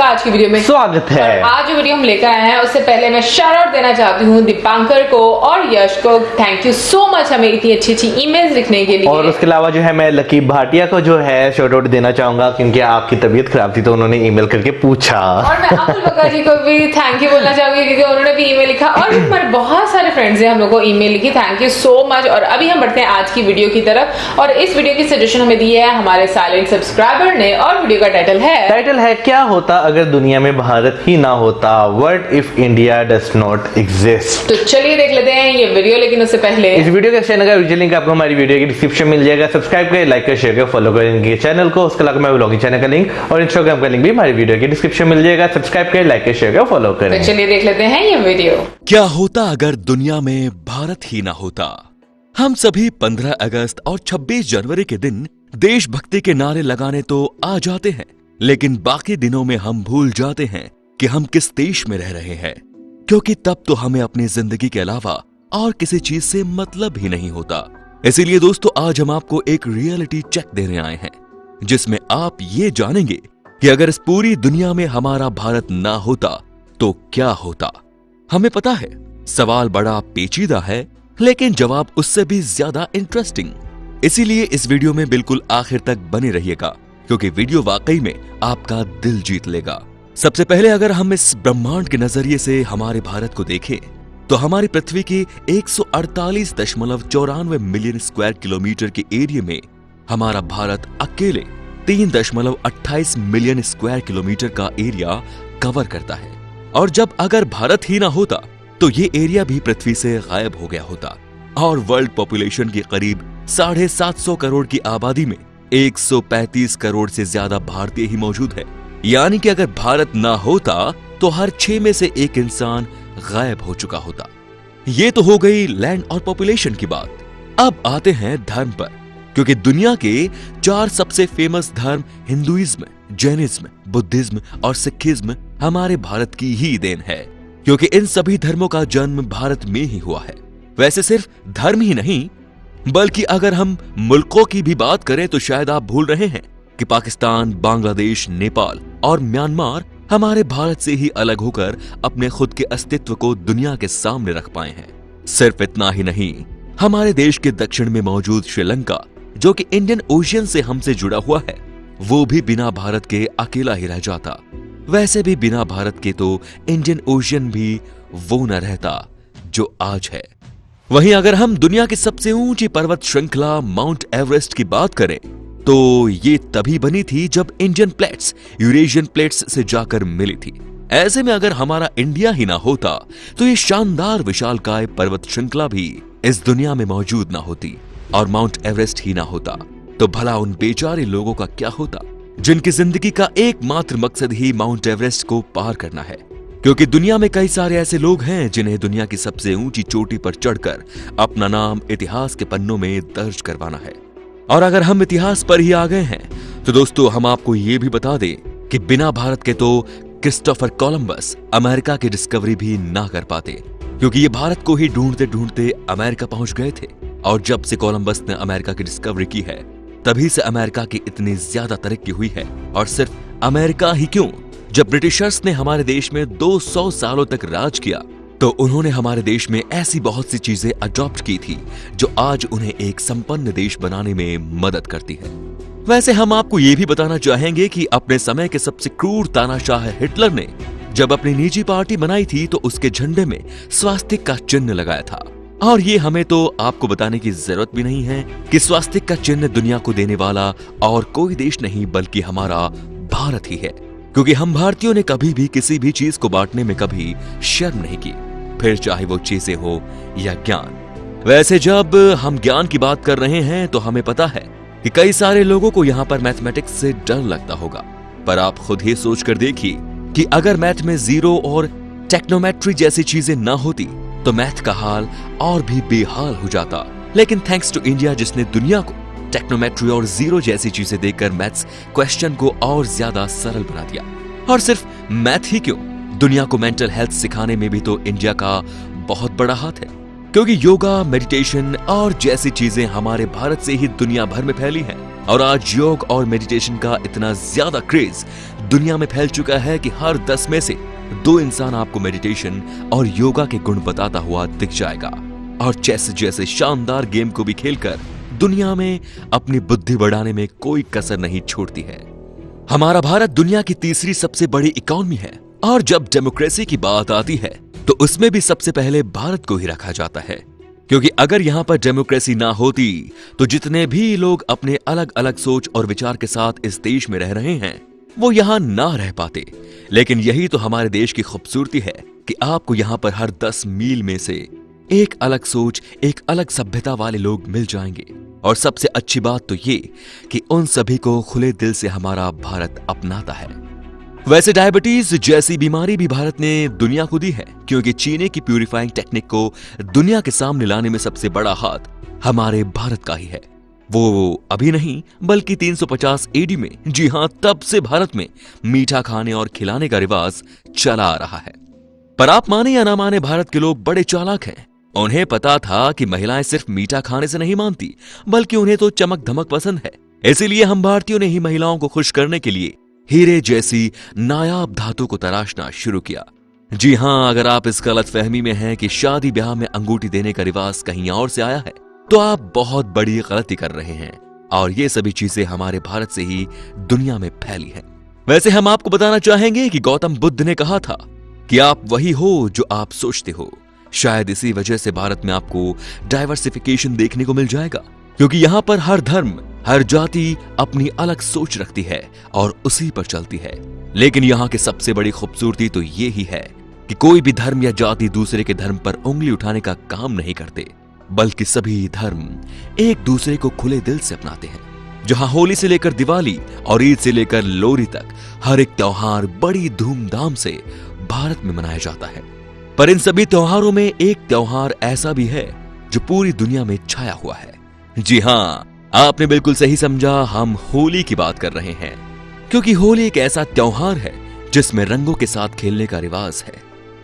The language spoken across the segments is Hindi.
सबका आज की वीडियो में स्वागत है। आज जो वीडियो हम लेकर आए हैं उससे पहले मैं शाउट आउट देना चाहती हूँ दीपांकर को और यश को। थैंक यू सो मच हमें इतनी अच्छी ईमेल्स लिखने के लिए। और उसके अलावा जो है मैं लकी भाटिया को जो है शाउट आउट देना चाहूंगा क्योंकि आपकी तबीयत खराब थी तो उन्होंने ईमेल करके पूछा। और मैं अब्दुल बकर जी को भी थैंक यू बोलना चाहूंगी क्योंकि उन्होंने भी ईमेल लिखा और हमारे बहुत सारे फ्रेंड्स हैं हम लोग को ईमेल लिखी। Thank you so much. और अभी हम बढ़ते हैं आज की वीडियो की तरफ और इस वीडियो की सजेशन हमें दी है हमारे साइलेंट सब्सक्राइबर ने और वीडियो का टाइटल है क्या होता अगर दुनिया में भारत ही ना होता, what if India does not exist. तो चलिए देख लेते हैं ये वीडियो। लेकिन उससे पहले इस वीडियो के चैनल का वीडियो लिंक आपको हमारी वीडियो की डिस्क्रिप्शन मिल जाएगा। सब्सक्राइब करें, लाइक करें, शेयर करें, फॉलो करें चैनल को। उसके अलावा मैं ब्लॉगिंग चैनल का लिंक और इंस्टाग्राम का लिंक भी हमारी वीडियो की डिस्क्रिप्शन मिल जाएगा। सब्सक्राइब करें, लाइक करें, शेयर करें, फॉलो करें। तो चलिए देख लेते हैं ये वीडियो। क्या होता अगर दुनिया में भारत ही ना होता। हम सभी 15 अगस्त और 26 जनवरी के दिन देशभक्ति के नारे लगाने तो आ जाते हैं, लेकिन बाकी दिनों में हम भूल जाते हैं कि हम किस देश में रह रहे हैं, क्योंकि तब तो हमें अपनी जिंदगी के अलावा और किसी चीज से मतलब ही नहीं होता। इसीलिए दोस्तों आज हम आपको एक रियलिटी चेक देने आए हैं जिसमें आप ये जानेंगे कि अगर इस पूरी दुनिया में हमारा भारत ना होता तो क्या होता। हमें पता है सवाल बड़ा पेचीदा है, लेकिन जवाब उससे भी ज्यादा इंटरेस्टिंग। इसीलिए इस वीडियो में बिल्कुल आखिर तक बने रहिएगा क्योंकि वीडियो वाकई में आपका दिल जीत लेगा। सबसे पहले अगर हम इस ब्रह्मांड के नजरिए से हमारे भारत को देखें तो हमारी पृथ्वी के 148.94 मिलियन स्क्वायर किलोमीटर के एरिया में हमारा भारत अकेले 3.28 मिलियन स्क्वायर किलोमीटर का एरिया कवर करता है। और जब अगर भारत ही ना होता तो ये एरिया भी पृथ्वी से गायब हो गया होता और वर्ल्ड पॉपुलेशन के करीब 750 करोड़ की आबादी में 135 करोड़ से ज्यादा भारतीय ही मौजूद है। यानी कि अगर भारत ना होता तो हर 6 में से 1 इंसान गायब हो चुका होता। ये तो हो गई लैंड और पॉपुलेशन की बात। अब आते हैं धर्म पर, क्योंकि दुनिया के 4 सबसे फेमस धर्म हिंदुइज्म, जैनिज्म, बुद्धिज्म और सिखिज्म हमारे भारत की ही देन है, क्योंकि इन सभी धर्मों का जन्म भारत में ही हुआ है। वैसे सिर्फ धर्म ही नहीं बल्कि अगर हम मुल्कों की भी बात करें तो शायद आप भूल रहे हैं कि पाकिस्तान, बांग्लादेश, नेपाल और म्यांमार हमारे भारत से ही अलग होकर अपने खुद के अस्तित्व को दुनिया के सामने रख पाए हैं। सिर्फ इतना ही नहीं, हमारे देश के दक्षिण में मौजूद श्रीलंका जो कि इंडियन ओशियन से हमसे जुड़ा हुआ है, वो भी बिना भारत के अकेला ही रह जाता। वैसे भी बिना भारत के तो इंडियन ओशियन भी वो न रहता जो आज है। वहीं अगर हम दुनिया की सबसे ऊंची पर्वत श्रृंखला माउंट एवरेस्ट की बात करें तो ये तभी बनी थी जब इंडियन प्लेट्स यूरेशियन प्लेट्स से जाकर मिली थी। ऐसे में अगर हमारा इंडिया ही ना होता तो ये शानदार विशालकाय पर्वत श्रृंखला भी इस दुनिया में मौजूद ना होती और माउंट एवरेस्ट ही ना होता तो भला उन बेचारे लोगों का क्या होता जिनकी जिंदगी का एकमात्र मकसद ही माउंट एवरेस्ट को पार करना है। क्योंकि दुनिया में कई सारे ऐसे लोग हैं जिन्हें दुनिया की सबसे ऊंची चोटी पर चढ़कर अपना नाम इतिहास के पन्नों में दर्ज करवाना है। और अगर हम इतिहास पर ही आ गए हैं तो दोस्तों हम आपको ये भी बता दें कि बिना भारत के तो क्रिस्टोफर कोलंबस अमेरिका की डिस्कवरी भी ना कर पाते, क्योंकि ये भारत को ही ढूंढते ढूंढते अमेरिका पहुंच गए थे। और जब से कोलंबस ने अमेरिका की डिस्कवरी की है तभी से अमेरिका की इतनी ज्यादा तरक्की हुई है। और सिर्फ अमेरिका ही क्यों, जब ब्रिटिशर्स ने हमारे देश में 200 सालों तक राज किया तो उन्होंने हमारे देश में ऐसी बहुत सी चीजें अडॉप्ट की थी जो आज उन्हें एक संपन्न देश बनाने में मदद करती है। वैसे हम आपको ये भी बताना चाहेंगे कि अपने समय के सबसे क्रूर तानाशाह हिटलर ने जब अपनी निजी पार्टी बनाई थी तो उसके झंडे में स्वास्तिक का चिन्ह लगाया था। और ये हमें तो आपको बताने की जरूरत भी नहीं है कि स्वास्तिक का चिन्ह दुनिया को देने वाला और कोई देश नहीं बल्कि हमारा भारत ही है, क्योंकि हम भारतीयों ने कभी भी किसी भी चीज को बांटने में कभी शर्म नहीं की, फिर चाहे वो चीजें हो या ज्ञान। वैसे जब हम ज्ञान की बात कर रहे हैं तो हमें पता है कि कई सारे लोगों को यहाँ पर मैथमेटिक्स से डर लगता होगा, पर आप खुद ही सोच कर देखिए कि अगर मैथ में जीरो और टेक्नोमेट्री जैसी चीजें ना होती तो मैथ का हाल और भी बेहाल हो जाता। लेकिन थैंक्स टू इंडिया जिसने दुनिया को टेक्नोमेट्री और जीरो जैसी चीजें देकर मैथ्स क्वेश्चन को और ज्यादा सरल बना दिया। और सिर्फ मैथ ही क्यों, दुनिया को मेंटल हेल्थ सिखाने में भी तो इंडिया का बहुत बड़ा हाथ है, क्योंकि योगा, मेडिटेशन और जैसी चीजें हमारे भारत से ही दुनिया भर में फैली हैं। और आज योग और मेडिटेशन का इतना ज्यादा क्रेज दुनिया में फैल चुका है कि हर 10 में से 2 इंसान आपको मेडिटेशन और योगा के गुण बताता हुआ दिख जाएगा। और चेस जैसे शानदार गेम को भी खेलकर दुनिया में अपनी बुद्धि बढ़ाने में कोई कसर नहीं छोड़ती है। हमारा भारत दुनिया की तीसरी सबसे बड़ी इकोनॉमी है और जब डेमोक्रेसी की बात आती है तो उसमें भी सबसे पहले भारत को ही रखा जाता है, क्योंकि अगर यहाँ पर डेमोक्रेसी ना होती तो जितने भी लोग अपने अलग अलग सोच और विचार के साथ इस देश में रह रहे हैं वो यहाँ ना रह पाते। लेकिन यही तो हमारे देश की खूबसूरती है कि आपको यहाँ पर हर 10 मील में से एक अलग सोच, एक अलग सभ्यता वाले लोग मिल जाएंगे। और सबसे अच्छी बात तो ये कि उन सभी को खुले दिल से हमारा भारत अपनाता है। वैसे डायबिटीज जैसी बीमारी भी भारत ने दुनिया को दी है, क्योंकि चीनी की प्यूरिफाइंग टेक्निक को दुनिया के सामने लाने में सबसे बड़ा हाथ हमारे भारत का ही है। वो अभी नहीं बल्कि 350 एडी में, जी हां, तब से भारत में मीठा खाने और खिलाने का रिवाज चला आ रहा है। पर आप माने या ना माने, भारत के लोग बड़े चालाक हैं। उन्हें पता था कि महिलाएं सिर्फ मीठा खाने से नहीं मानती, बल्कि उन्हें तो चमक धमक पसंद है। इसीलिए हम भारतीयों ने ही महिलाओं को खुश करने के लिए हीरे जैसी नायाब धातु को तराशना शुरू किया। जी हां, अगर आप इस गलत फहमी में हैं कि शादी ब्याह में अंगूठी देने का रिवाज कहीं और से आया है तो आप बहुत बड़ी गलती कर रहे हैं। और ये सभी चीजें हमारे भारत से ही दुनिया में फैली हैं। वैसे हम आपको बताना चाहेंगे कि गौतम बुद्ध ने कहा था कि आप वही हो जो आप सोचते हो। शायद इसी वजह से भारत में आपको डाइवर्सिफिकेशन देखने को मिल जाएगा, क्योंकि यहाँ पर हर धर्म, हर जाति अपनी अलग सोच रखती है और उसी पर चलती है। लेकिन यहाँ की सबसे बड़ी खूबसूरती तो ये ही है कि कोई भी धर्म या जाति दूसरे के धर्म पर उंगली उठाने का काम नहीं करते, बल्कि सभी धर्म एक दूसरे को खुले दिल से अपनाते हैं। जहाँ होली से लेकर दिवाली और ईद से लेकर लोहड़ी तक हर एक त्योहार बड़ी धूमधाम से भारत में मनाया जाता है। पर इन सभी त्योहारों में एक त्योहार ऐसा भी है जो पूरी दुनिया में छाया हुआ है। जी हाँ, आपने बिल्कुल सही समझा, हम होली की बात कर रहे हैं, क्योंकि होली एक ऐसा त्योहार है जिसमें रंगों के साथ खेलने का रिवाज है।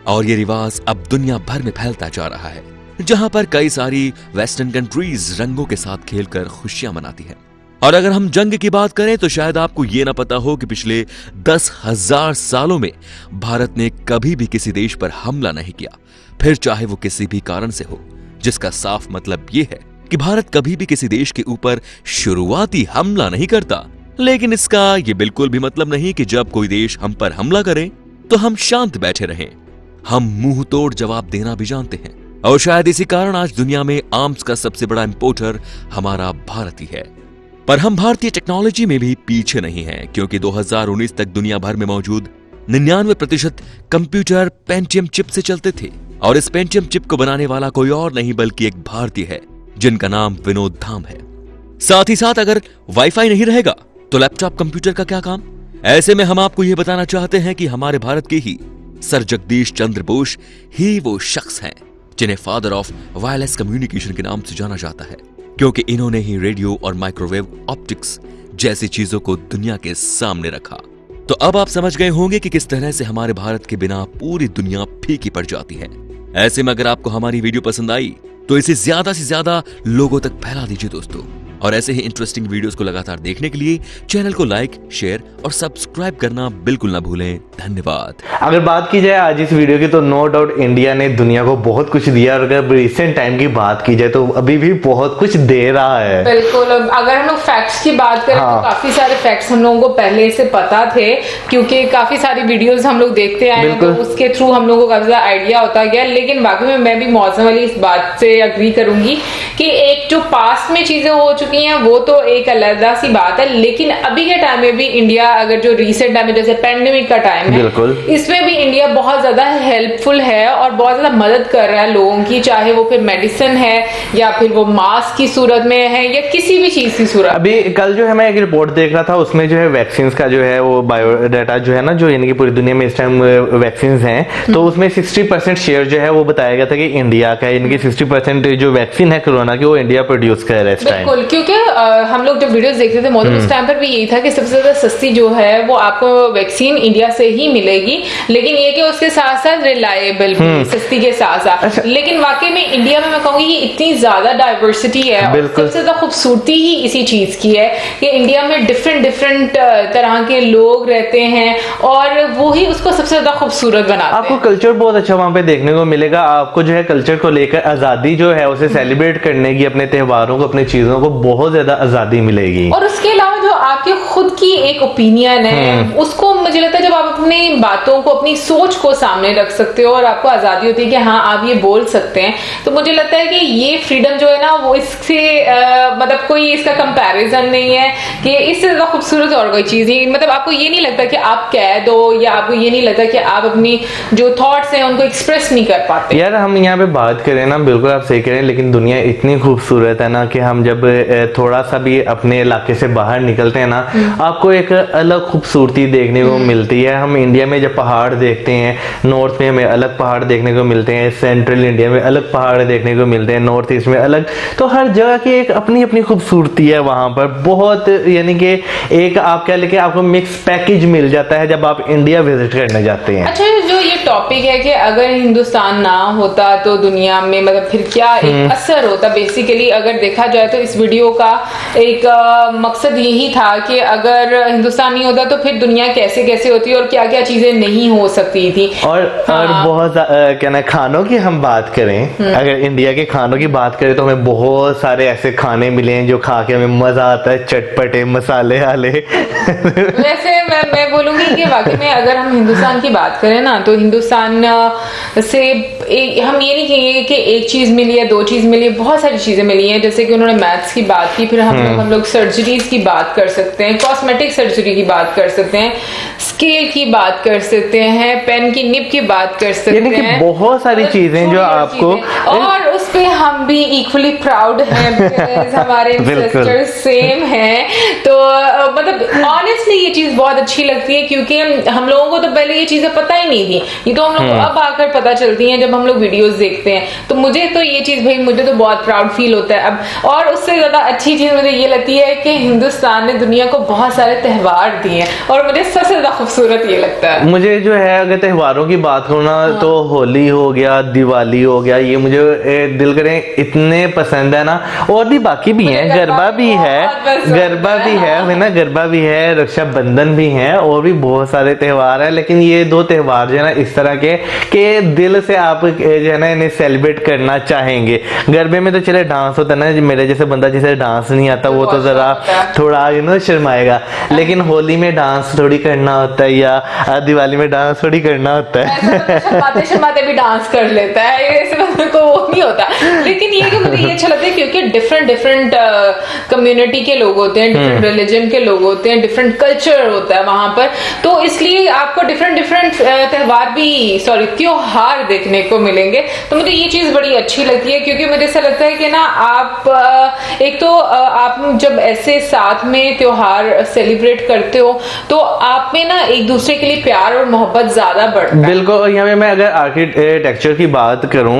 और ये रिवाज अब दुनिया भर में फैलता जा रहा है, जहां पर कई सारी वेस्टर्न कंट्रीज रंगों के साथ खेलकर खुशियां मनाती हैं। और अगर हम जंग की बात करें तो शायद आपको ये ना पता हो कि पिछले 10,000 सालों में भारत ने कभी भी किसी देश पर हमला नहीं किया, फिर चाहे वो किसी भी कारण से हो, जिसका साफ मतलब ये है कि भारत कभी भी किसी देश के ऊपर शुरुआती हमला नहीं करता। लेकिन इसका ये बिल्कुल भी मतलब नहीं कि जब कोई देश हम पर हमला करे तो हम शांत बैठे रहें। हम मुंह तोड़ जवाब देना भी जानते हैं, और शायद इसी कारण आज दुनिया में आर्म्स का सबसे बड़ा इंपोर्टर हमारा भारत ही है। पर हम भारतीय टेक्नोलॉजी में भी पीछे नहीं हैं, क्योंकि 2019 तक दुनिया भर में मौजूद 99% कंप्यूटर पेंटियम चिप से चलते थे। और इस पेंटियम चिप को बनाने वाला कोई और नहीं बल्कि एक भारतीय है, जिनका नाम विनोद धाम है। साथ ही साथ अगर वाईफाई नहीं रहेगा तो लैपटॉप कंप्यूटर का क्या काम। ऐसे में हम आपको यह बताना चाहते हैं कि हमारे भारत के ही सर जगदीश चंद्र बोस ही वो शख्स हैं जिन्हें फादर ऑफ वायरलेस कम्युनिकेशन के नाम से जाना जाता है, क्योंकि इन्होंने ही रेडियो और माइक्रोवेव ऑप्टिक्स जैसी चीजों को दुनिया के सामने रखा। तो अब आप समझ गए होंगे कि किस तरह से हमारे भारत के बिना पूरी दुनिया फीकी पड़ जाती है। ऐसे में अगर आपको हमारी वीडियो पसंद आई तो इसे ज्यादा से ज्यादा लोगों तक फैला दीजिए दोस्तों। और ऐसे ही इंटरेस्टिंग वीडियोस को लगातार देखने के लिए चैनल को लाइक, शेयर और सब्सक्राइब करना बिल्कुल ना भूलें। धन्यवाद। अगर बात की जाए आज इस वीडियो की तो नो डाउट इंडिया ने दुनिया को बहुत कुछ दिया, और अगर रिसेंट टाइम की बात की जाए तो अभी भी बहुत कुछ दे रहा है। बिल्कुल। अगर हम लोग फैक्ट्स की बात करें तो काफी सारे फैक्ट्स हम लोगों को पहले से पता थे, क्योंकि काफी सारी वीडियोस हम लोग देखते आए हैं, तो उसके थ्रू हम लोगों को काफी ज्यादा आइडिया होता गया। लेकिन बाकी में मैं भी मौसम वाली इस बात से अग्री करूंगी कि एक जो पास्ट में चीजें हो चुकी हैं वो तो एक अलग सी बात है, लेकिन अभी के टाइम में भी इंडिया, अगर जो रिसेंट टाइम में जैसे पेंडेमिक का टाइम है, इसमें भी इंडिया बहुत ज्यादा हेल्पफुल है और बहुत ज्यादा मदद कर रहा है लोगों की, चाहे वो फिर मेडिसिन है या फिर वो मास्क की सूरत में है या किसी भी चीज की सूरत। अभी कल जो है मैं एक रिपोर्ट देख रहा था, उसमें जो है वैक्सीन का जो है वो बायोडाटा जो है ना, जो यानी कि पूरी दुनिया में इस टाइम वैक्सीन हैं, तो उसमें 60% शेयर जो है वो बताया गया था कि इंडिया का, यानी कि 60% जो वैक्सीन है कोरोना की वो इंडिया प्रोड्यूस कर रहा है इस टाइम। बिल्कुल, क्योंकि हम लोग जब वीडियोस देखते थे मौजूद उस टाइम पर भी यही था कि सबसे ज्यादा सस्ती जो है वो आपको वैक्सीन इंडिया से ही मिलेगी, लेकिन ये कि उसके साथ साथ रिलायबल भी, सस्ती के साथ साथ। लेकिन वाकई में इंडिया में मैं कहूंगी कि इतनी ज्यादा डाइवर्सिटी है और सबसे ज्यादा खूबसूरती ही इसी चीज की है कि इंडिया में डिफरेंट तरह के लोग रहते हैं और वो ही उसको सबसे ज्यादा खूबसूरत बनाते हैं। आपको कल्चर बहुत अच्छा वहाँ पे देखने को मिलेगा। आपको जो है कल्चर को लेकर आजादी जो है उसे सेलिब्रेट करने की, अपने त्योहारों को, अपनी चीजों को बहुत ज्यादा आजादी मिलेगी। और उसके अलावा जो आपके खुद की एक ओपिनियन है उसको मुझे लगता है जब आप अपनी बातों को, अपनी सोच को सामने रख सकते हो और आपको आजादी होती है कि हाँ आप ये बोल सकते हैं, तो मुझे लगता है कि ये फ्रीडम जो है ना वो इससे मतलब कोई इसका कंपैरिजन नहीं है कि इससे ज्यादा खूबसूरत और कोई चीज नहीं। मतलब आपको ये नहीं लगता कि आप कैद हो या आपको ये नहीं लगता कि आप अपनी जो थॉट्स हैं उनको एक्सप्रेस नहीं कर पाते। यार हम यहाँ पे बात करें ना, बिल्कुल आप सही करें, लेकिन दुनिया इतनी खूबसूरत है ना कि हम जब थोड़ा सा भी अपने इलाके से बाहर निकलते हैं ना, आपको एक अलग खूबसूरती देखने को मिलती है। हम इंडिया में जब पहाड़ देखते हैं, नॉर्थ में हमें अलग पहाड़ देखने को मिलते हैं, सेंट्रल इंडिया में अलग पहाड़ देखने को मिलते हैं, नॉर्थ ईस्ट में अलग, तो हर जगह की एक अपनी अपनी खूबसूरती है वहां पर बहुत, यानी कि एक आप क्या लेके आपको मिक्स पैकेज मिल जाता है जब आप इंडिया विजिट करने जाते हैं। अच्छा, जो ये टॉपिक है कि अगर हिंदुस्तान ना होता तो दुनिया में मतलब फिर क्या एक असर होता, बेसिकली अगर देखा जाए तो इस वीडियो का एक मकसद यही था कि अगर हिंदुस्तान नहीं होता तो फिर दुनिया कैसे कैसे होती और क्या क्या चीजें नहीं हो सकती थी। और बहुत क्या ना, खानों की हम बात करें, अगर इंडिया के खानों की बात करें तो हमें बहुत सारे ऐसे खाने मिले हैं जो खा के हमें मजा आता है, चटपटे मसाले वाले। वैसे मैं बोलूंगी कि वाकई में अगर हम हिंदुस्तान की बात करें ना तो हिंदुस्तान से हम ये नहीं कहेंगे कि एक चीज मिली है, दो चीज मिली है, बहुत सारी चीजें मिली हैं। जैसे कि उन्होंने मैथ्स की बात की, फिर हम लोग सर्जरीज की बात कर सकते हैं, कॉस्मेटिक सर्जरी की बात कर सकते हैं, स्केल की बात कर सकते हैं, पेन की निब की बात कर सकते हैं, बहुत सारी चीजें जो आपको, और उस पे हम भी इक्वली प्राउड हैं, हमारे एंसेस्टर्स सेम हैं। तो मतलब ऑनेस्टली ये चीज बहुत अच्छी लगती है क्योंकि हम लोगों को तो पहले ये चीजें पता ही नहीं थी, ये तो हम लोग को अब आकर पता चलती हैं जब हम लोग वीडियोस देखते हैं। तो मुझे तो ये चीज भाई मुझे तो बहुत प्राउड फील होता है अब। और उससे ज्यादा अच्छी चीज मुझे ये लगती है कि हिंदुस्तान ने दुनिया को बहुत सारे त्योहार दिए और मुझे सबसे ज्यादा खूबसूरत ये लगता है। मुझे जो है अगर त्योहारों की बात करूँ ना तो होली हो गया, दिवाली हो गया, ये मुझे दिल करें इतने पसंद है ना। और भी बाकी भी हैं, गरबा भी है, गरबा भी है हमें ना, गरबा भी है, रक्षाबंधन भी है, और भी बहुत सारे त्योहार है। लेकिन ये दो त्योहार जो है ना इस तरह के दिल से आप जो है ना इन्हें सेलिब्रेट करना चाहेंगे। गरबे में तो चले डांस होता है ना, मेरे जैसे बंदा जिसे डांस नहीं आता वो तो जरा थोड़ा शर्माएगा, लेकिन होली में डांस थोड़ी करना होता है या दिवाली में डांस थोड़ी करना होता है। शर्माते भी डांस कर लेता है, ऐसे बंदे को वो नहीं होता। लेकिन ये कि मुझे ये अच्छा लगता है क्योंकि डिफरेंट कम्युनिटी के लोग होते हैं, डिफरेंट रिलीजन के लोग होते हैं, डिफरेंट कल्चर होता है वहां पर, तो इसलिए आपको डिफरेंट त्योहार देखने को मिलेंगे। तो मुझे ये चीज बड़ी अच्छी लगती है क्योंकि मुझे ऐसा लगता है कि ना आप एक तो आप जब ऐसे साथ में त्योहार सेलिब्रेट करते हो तो आप में ना एक दूसरे के लिए प्यार और मोहब्बत ज्यादा बढ़ता है। बिल्कुल। यहाँ पे मैं अगर आर्किटेक्चर की बात करूं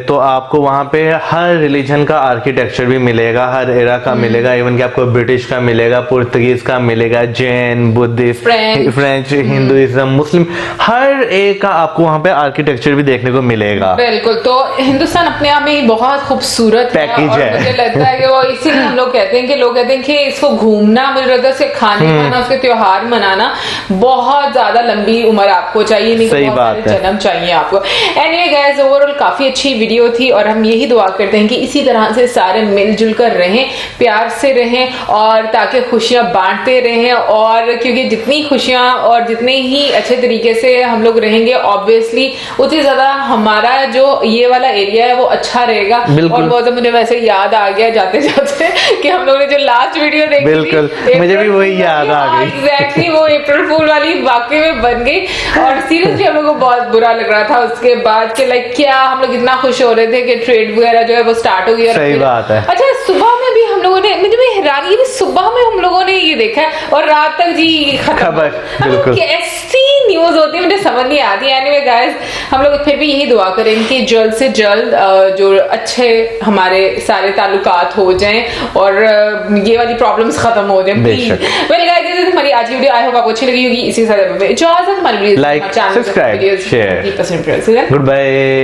तो आपको वहां पे हर रिलीजन का आर्किटेक्चर भी मिलेगा, हर एरा का मिलेगा, इवन कि आपको ब्रिटिश का मिलेगा, पुर्तगीज का मिलेगा, जैन, बुद्धिस्ट, फ्रेंच, हिंदुइज्म, मुस्लिम, हर एक का आपको वहां पे आर्किटेक्चर भी देखने को मिलेगा। बिल्कुल। तो हिंदुस्तान अपने आप में ही बहुत खूबसूरत पैकेज है। मुझे लगता है कि वो इसीलिए हम लोग कहते हैं कि इसको घूमना, मुझे लगता है खाने खाना, उसके त्योहार मनाना बहुत ज्यादा लंबी उम्र आपको चाहिए, नहीं तो बहुत सारे जन्म चाहिए आपको। एनीवे गाइस, ओवरऑल काफी अच्छी वीडियो थी और हम यही दुआ करते हैं कि इसी तरह से सारे मिलजुल कर रहें, प्यार से रहें और ताकि खुशियां बांटते रहें। और क्योंकि जितनी खुशियां और जितने ही अच्छे तरीके से हम लोग रहेंगे ऑब्वियसली उतनी ज्यादा हमारा जो ये वाला एरिया है वो अच्छा रहेगा। और वो तो मुझे वैसे याद आ गया जाते जाते कि हम लोगों ने जो लास्ट वीडियो देखी बिल्कुल मुझे भी वही याद आ गई। एग्जैक्टली वो अप्रैल फूल वाली वाकई में बन गई और सीरियसली हम लोग को बहुत बुरा लग रहा था उसके बाद कि लाइक क्या हम लोग इतना खुश हो रहे थे कि ट्रेड वगैरह जो है वो स्टार्ट हो गया। सही बात है। अच्छा, सुबह में भी हम लोगों ने, मुझे भी हैरानी है, सुबह में हम लोगों ने ये देखा और रात तक जी खबर। बिल्कुल। कैसी न्यूज होती है मुझे समझ नहीं आती। एनीवे गाइस, हम लोग फिर भी यही दुआ करें कि जल्द से जल्द जो अच्छे हमारे सारे ताल्लुकात हो जाएं और ये वाली प्रॉब्लम्स खत्म हो जाएं प्लीज। वेल गाइस, ये हमारी आज की वीडियो, आई होप आपको अच्छी लगी होगी। इसी के साथ इजाजत, हमारी like, subscribe, share, channel good bye.